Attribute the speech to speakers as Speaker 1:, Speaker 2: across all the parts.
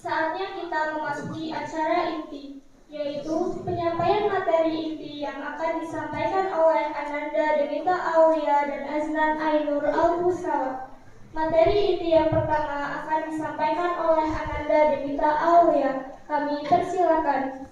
Speaker 1: Saatnya kita memasuki acara inti, yaitu penyampaian materi inti yang akan disampaikan oleh Ananda Denita Aulia dan Aznan Ainur Al-Musawa. Materi inti yang pertama akan disampaikan oleh Ananda Denita Aulia. Kami persilakan.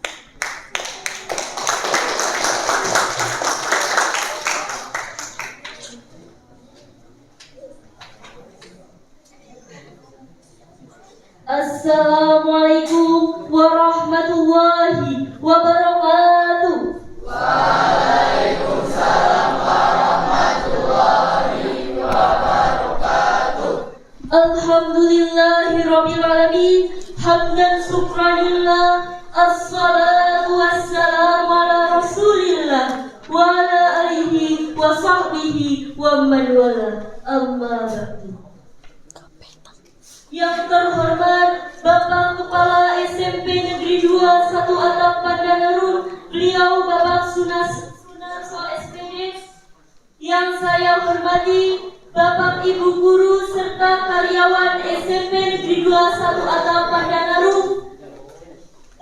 Speaker 2: Assalamualaikum warahmatullahi wabarakatuh.
Speaker 3: Waalaikumsalam warahmatullahi wabarakatuh.
Speaker 2: Alhamdulillahirabbil alamin, hamdan syukranillah, assalatu wassalamu ala rasulillah wa ala alihi wa sahbihi wa man wala. Amma ba'du. Yang terhormat Bapak Kepala SMP Negeri 2 1 Atap Pandanarun, beliau Bapak Sunarso SPD. Yang saya hormati Bapak Ibu Guru serta karyawan SMP Negeri 2 1 Atap Pandanaru,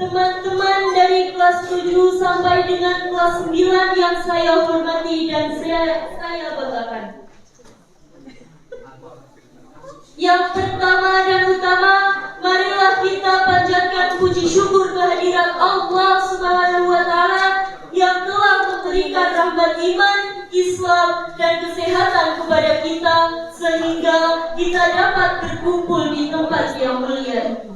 Speaker 2: teman-teman dari kelas 7 sampai dengan kelas 9 yang saya hormati dan saya banggakan. Yang pertama dan utama, marilah kita panjatkan puji syukur kehadirat Allah Subhanahu wa Ta'ala yang telah memberikan rahmat iman, Islam, dan kesehatan kepada kita sehingga kita dapat berkumpul di tempat yang mulia ini.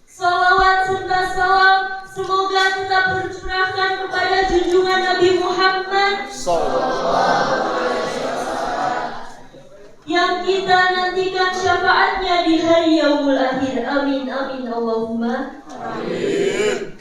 Speaker 2: Salawat serta salam semoga tetap tercurahkan kepada junjungan Nabi Muhammad yang kita nantikan syafaatnya di hari yaumul akhir. Amin amin Allahumma amin.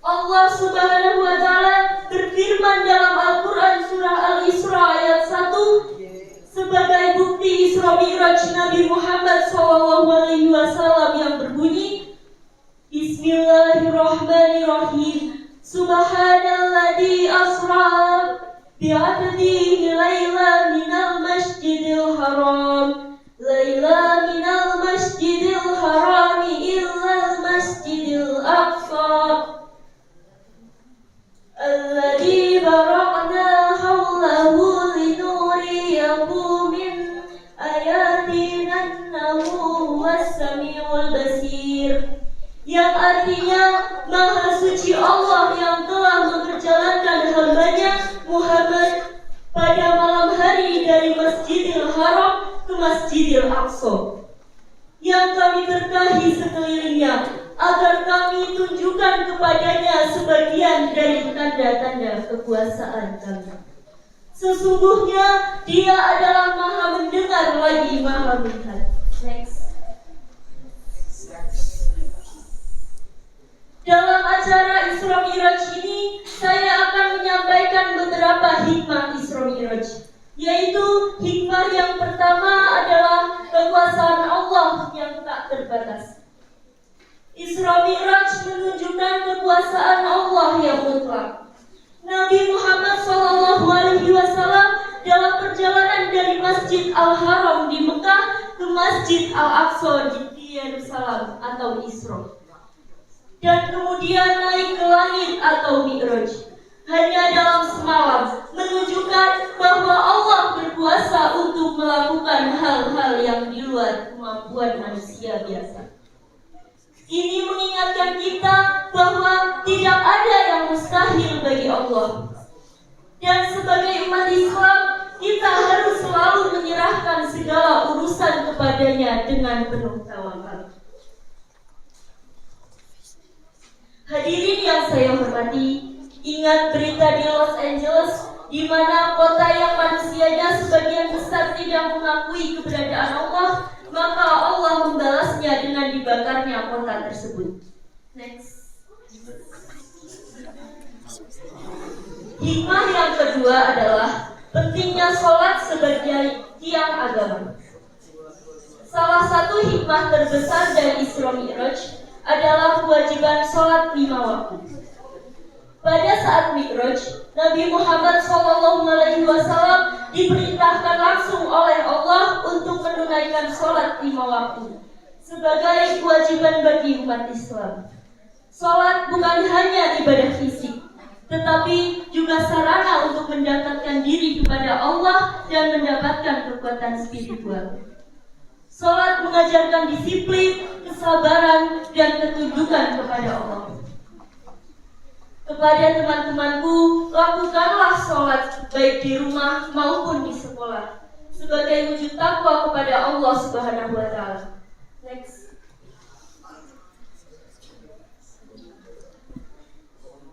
Speaker 2: Allah Subhanahu wa Ta'ala berfirman dalam Al-Quran surah Al-Isra ayat 1 sebagai bukti Isra Mi'raj Nabi Muhammad SAW yang berbunyi, Bismillahirrahmanirrahim. Subhanalladzi asra bi'abdihi laila minal masjidil haram illal masjidil aqsa alladzi barakna hawlahu linuriyahu min ayatina innahu huwas-sami'ul basir, yang artinya Maha Suci Allah yang telah memperjalankan hamba-Nya Muhammad pada malam hari dari Masjidil Haram ke Masjidil Aqsa, yang kami berkahi sekelilingnya, agar kami tunjukkan kepadanya sebagian dari tanda-tanda kekuasaan kami. Sesungguhnya Dia adalah Maha mendengar lagi Maha melihat. Next. Dalam acara Isra Mi'raj ini, saya akan menyampaikan beberapa hikmah Isra Mi'raj, yaitu hikmah yang pertama adalah kekuasaan Allah yang tak terbatas. Isra Mi'raj menunjukkan kekuasaan Allah yang mutlak. Nabi Muhammad SAW dalam perjalanan dari Masjid Al-Haram di Mekah ke Masjid Al-Aqsa di Yerusalem atau Isra, dan kemudian naik ke langit atau Mi'raj hanya dalam semalam, menunjukkan bahwa Allah berkuasa untuk melakukan hal-hal yang di luar kemampuan manusia biasa. Ini mengingatkan kita bahwa tidak ada yang mustahil bagi Allah. Dan sebagai umat Islam, kita harus selalu menyerahkan segala urusan kepadanya dengan penuh tawakal. Hadirin yang saya hormati, ingat berita di Los Angeles, di mana kota yang manusianya sebagian besar tidak mengakui keberadaan Allah, maka Allah membalasnya dengan dibakarnya kota tersebut. Next. Hikmah yang kedua adalah pentingnya sholat sebagai tiang agama. Salah satu hikmah terbesar dari Isra Mi'raj adalah kewajiban sholat 5 waktu. Pada saat Mi'raj, Nabi Muhammad SAW diperintahkan langsung oleh Allah untuk menunaikan sholat 5 waktu sebagai kewajiban bagi umat Islam. Sholat bukan hanya ibadah fisik, tetapi juga sarana untuk mendekatkan diri kepada Allah dan mendapatkan kekuatan spiritual. Sholat mengajarkan disiplin, kesabaran, dan ketundukan kepada Allah. Kepada teman-temanku, lakukanlah sholat baik di rumah maupun di sekolah sebagai wujud takwa kepada Allah Subhanahu wa Ta'ala. Next.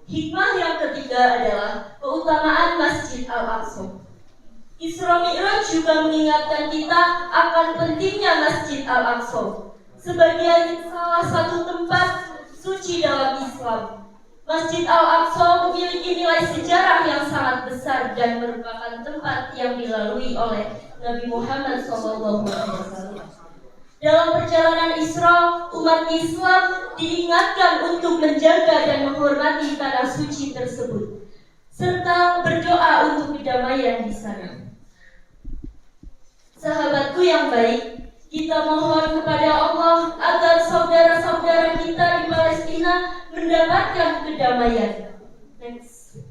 Speaker 2: Hikmah yang ketiga adalah keutamaan Masjid Al-Aqsa. Isra Mi'raj juga mengingatkan kita akan pentingnya Masjid Al-Aqsa sebagai salah satu tempat suci dalam Islam. Masjid Al-Aqsa memiliki nilai sejarah yang sangat besar dan merupakan tempat yang dilalui oleh Nabi Muhammad SAW. Dalam perjalanan Isra, umat Islam diingatkan untuk menjaga dan menghormati tanah suci tersebut, serta berdoa untuk kedamaian di sana. Sahabatku yang baik, kita mohon kepada Allah agar saudara-saudara kita di Palestina mendapatkan kedamaian. Next.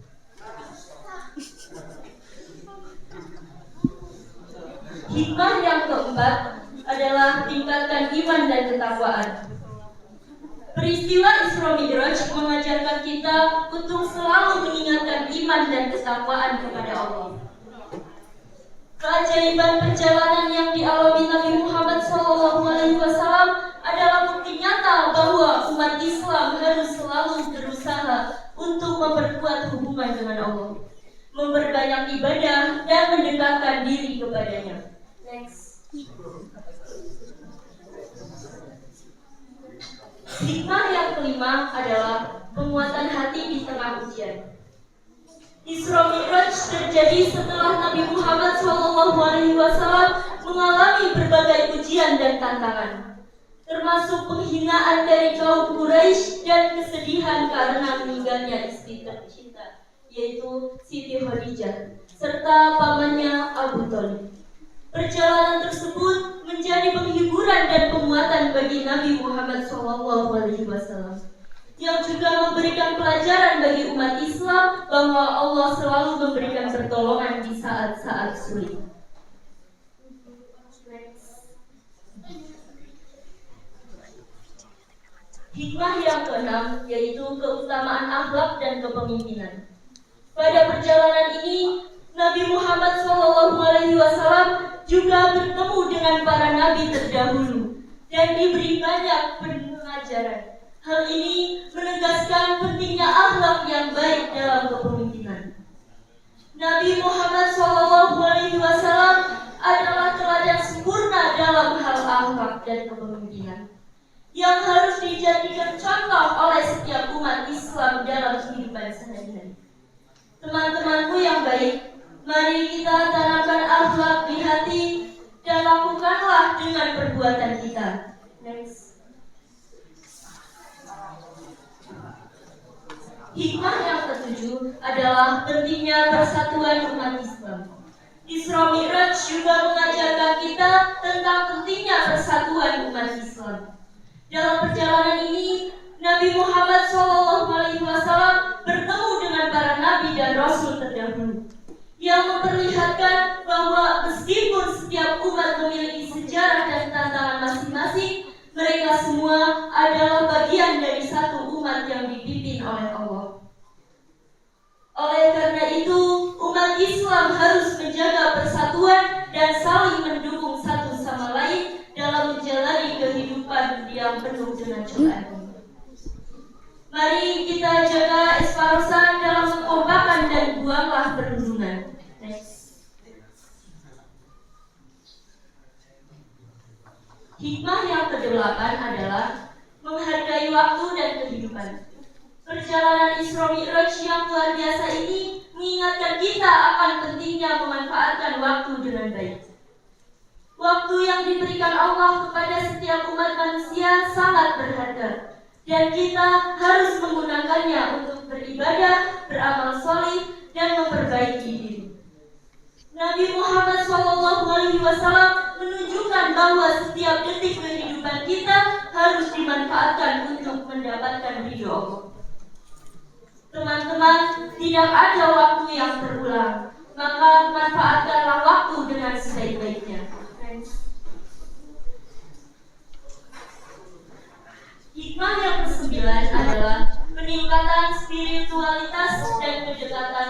Speaker 2: Hikmah yang keempat adalah tingkatkan iman dan ketakwaan. Peristiwa Isra Mi'raj mengajarkan kita untuk selalu mengingatkan iman dan ketakwaan kepada Allah. Keajaiban perjalanan yang dialami Nabi Muhammad SAW adalah bukti nyata bahwa umat Islam harus selalu berusaha untuk memperkuat hubungan dengan Allah, memperbanyak ibadah dan mendekatkan diri kepadanya. Next. Hikmah yang kelima adalah penguatan hati di tengah ujian. Isra Mi'raj terjadi setelah Nabi Muhammad SAW mengalami berbagai ujian dan tantangan, termasuk penghinaan dari kaum Quraisy dan kesedihan karena meninggalnya istri tercinta, yaitu Siti Khadijah, serta pamannya Abu Thalib. Perjalanan tersebut menjadi penghiburan dan penguatan bagi Nabi Muhammad SAW, yang juga memberikan pelajaran bagi umat Islam bahwa Allah selalu memberikan pertolongan di saat-saat sulit. Hikmah yang keenam yaitu keutamaan akhlak dan kepemimpinan. Pada perjalanan ini, Nabi Muhammad SAW juga bertemu dengan para nabi terdahulu dan diberi banyak pengajaran. Hal ini menegaskan pentingnya akhlak yang baik dalam kepemimpinan. Nabi Muhammad SAW adalah teladan sempurna dalam hal akhlak dan kepemimpinan, yang harus dijadikan contoh oleh setiap umat Islam dalam kehidupan sehari-hari. Teman-temanku yang baik, mari kita tanamkan akhlak di hati dan lakukanlah dengan perbuatan kita. Next. Hikmah yang ketujuh adalah pentingnya persatuan umat Islam. Isra Mi'raj juga mengajarkan kita tentang pentingnya persatuan umat Islam. Dalam perjalanan ini, Nabi Muhammad SAW bertemu dengan para nabi dan rasul terdahulu, yang memperlihatkan bahwa meskipun setiap umat memiliki sejarah dan tantangan masing-masing, mereka semua adalah bagian dari satu umat yang dipimpin oleh Allah. Oleh karena itu, umat Islam harus menjaga persatuan dan saling mendukung satu sama lain dalam menjalani kehidupan yang penuh dengan cobaan. Mari kita jaga esparosan dalam kekompakan dan buanglah perundungan. Next. Hikmah yang kedelapan adalah menghargai waktu dan kehidupan. Perjalanan Isra Mi'raj yang luar biasa ini mengingatkan kita akan pentingnya memanfaatkan waktu dengan baik. Waktu yang diberikan Allah kepada setiap umat manusia sangat berharga, dan kita harus menggunakannya untuk beribadah, beramal soleh, dan memperbaiki diri. Nabi Muhammad SAW menunjukkan bahwa setiap detik kehidupan kita harus dimanfaatkan untuk mendapatkan ridho Allah. Teman-teman, tidak ada waktu yang terulang, maka manfaatkanlah waktu dengan sebaik-baiknya. Hikmah yang kesembilan adalah peningkatan spiritualitas dan kedekatan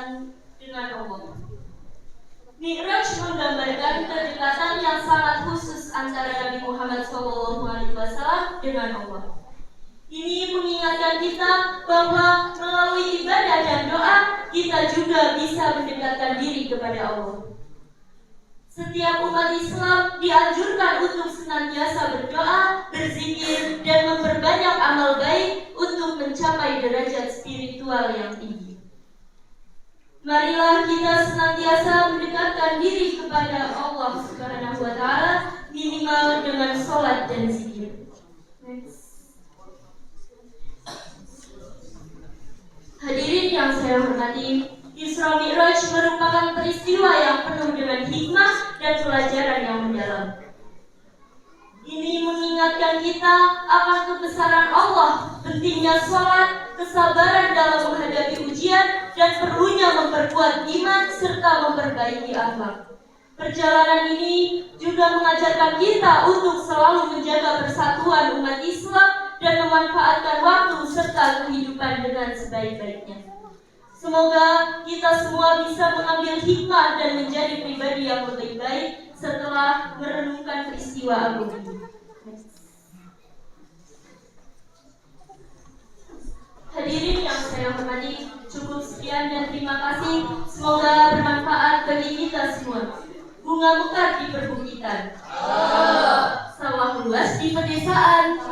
Speaker 2: dengan Allah. Mi'raj menggambarkan kedekatan yang sangat khusus antara Nabi Muhammad SAW dengan Allah. Ini mengingatkan kita bahwa melalui ibadah dan doa, kita juga bisa mendekatkan diri kepada Allah. Setiap umat Islam dianjurkan untuk senantiasa berdoa, berzikir, dan memperbanyak amal baik untuk mencapai derajat spiritual yang tinggi. Marilah kita senantiasa mendekatkan diri kepada Allah Subhanahu wa Ta'ala minimal dengan sholat dan zikir. Hadirin yang saya hormati, Isra Mi'raj merupakan peristiwa yang penuh dengan hikmah dan pelajaran yang mendalam. Ini mengingatkan kita akan kebesaran Allah, pentingnya sholat, kesabaran dalam menghadapi ujian, dan perlunya memperkuat iman serta memperbaiki akhlak. Perjalanan ini juga mengajarkan kita untuk selalu menjaga persatuan umat Islam dan memanfaatkan waktu serta kehidupan dengan sebaik-baiknya. Semoga kita semua bisa mengambil hikmah dan menjadi pribadi yang lebih baik setelah merenungkan peristiwa agung ini. Hadirin yang saya hormati, cukup sekian dan terima kasih. Semoga bermanfaat bagi kita semua. Bunga mekar di perbukitan, sawah luas di pedesaan.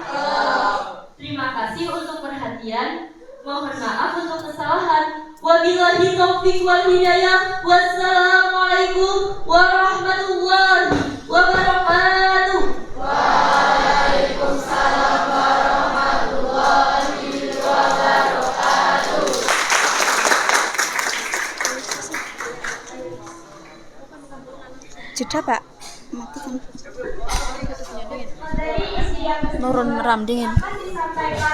Speaker 2: Terima kasih untuk perhatian. Mohon maaf untuk kesalahan. Wabillahi taufiq wal hidayah. Wassalamualaikum warahmatullahi wabarakatuh.
Speaker 3: Waalaikumsalam warahmatullahi wabarakatuh.
Speaker 4: Jeda Pak, matikan.
Speaker 1: Materi isi yang
Speaker 4: Nurun ram dingin.
Speaker 1: akan disampaikan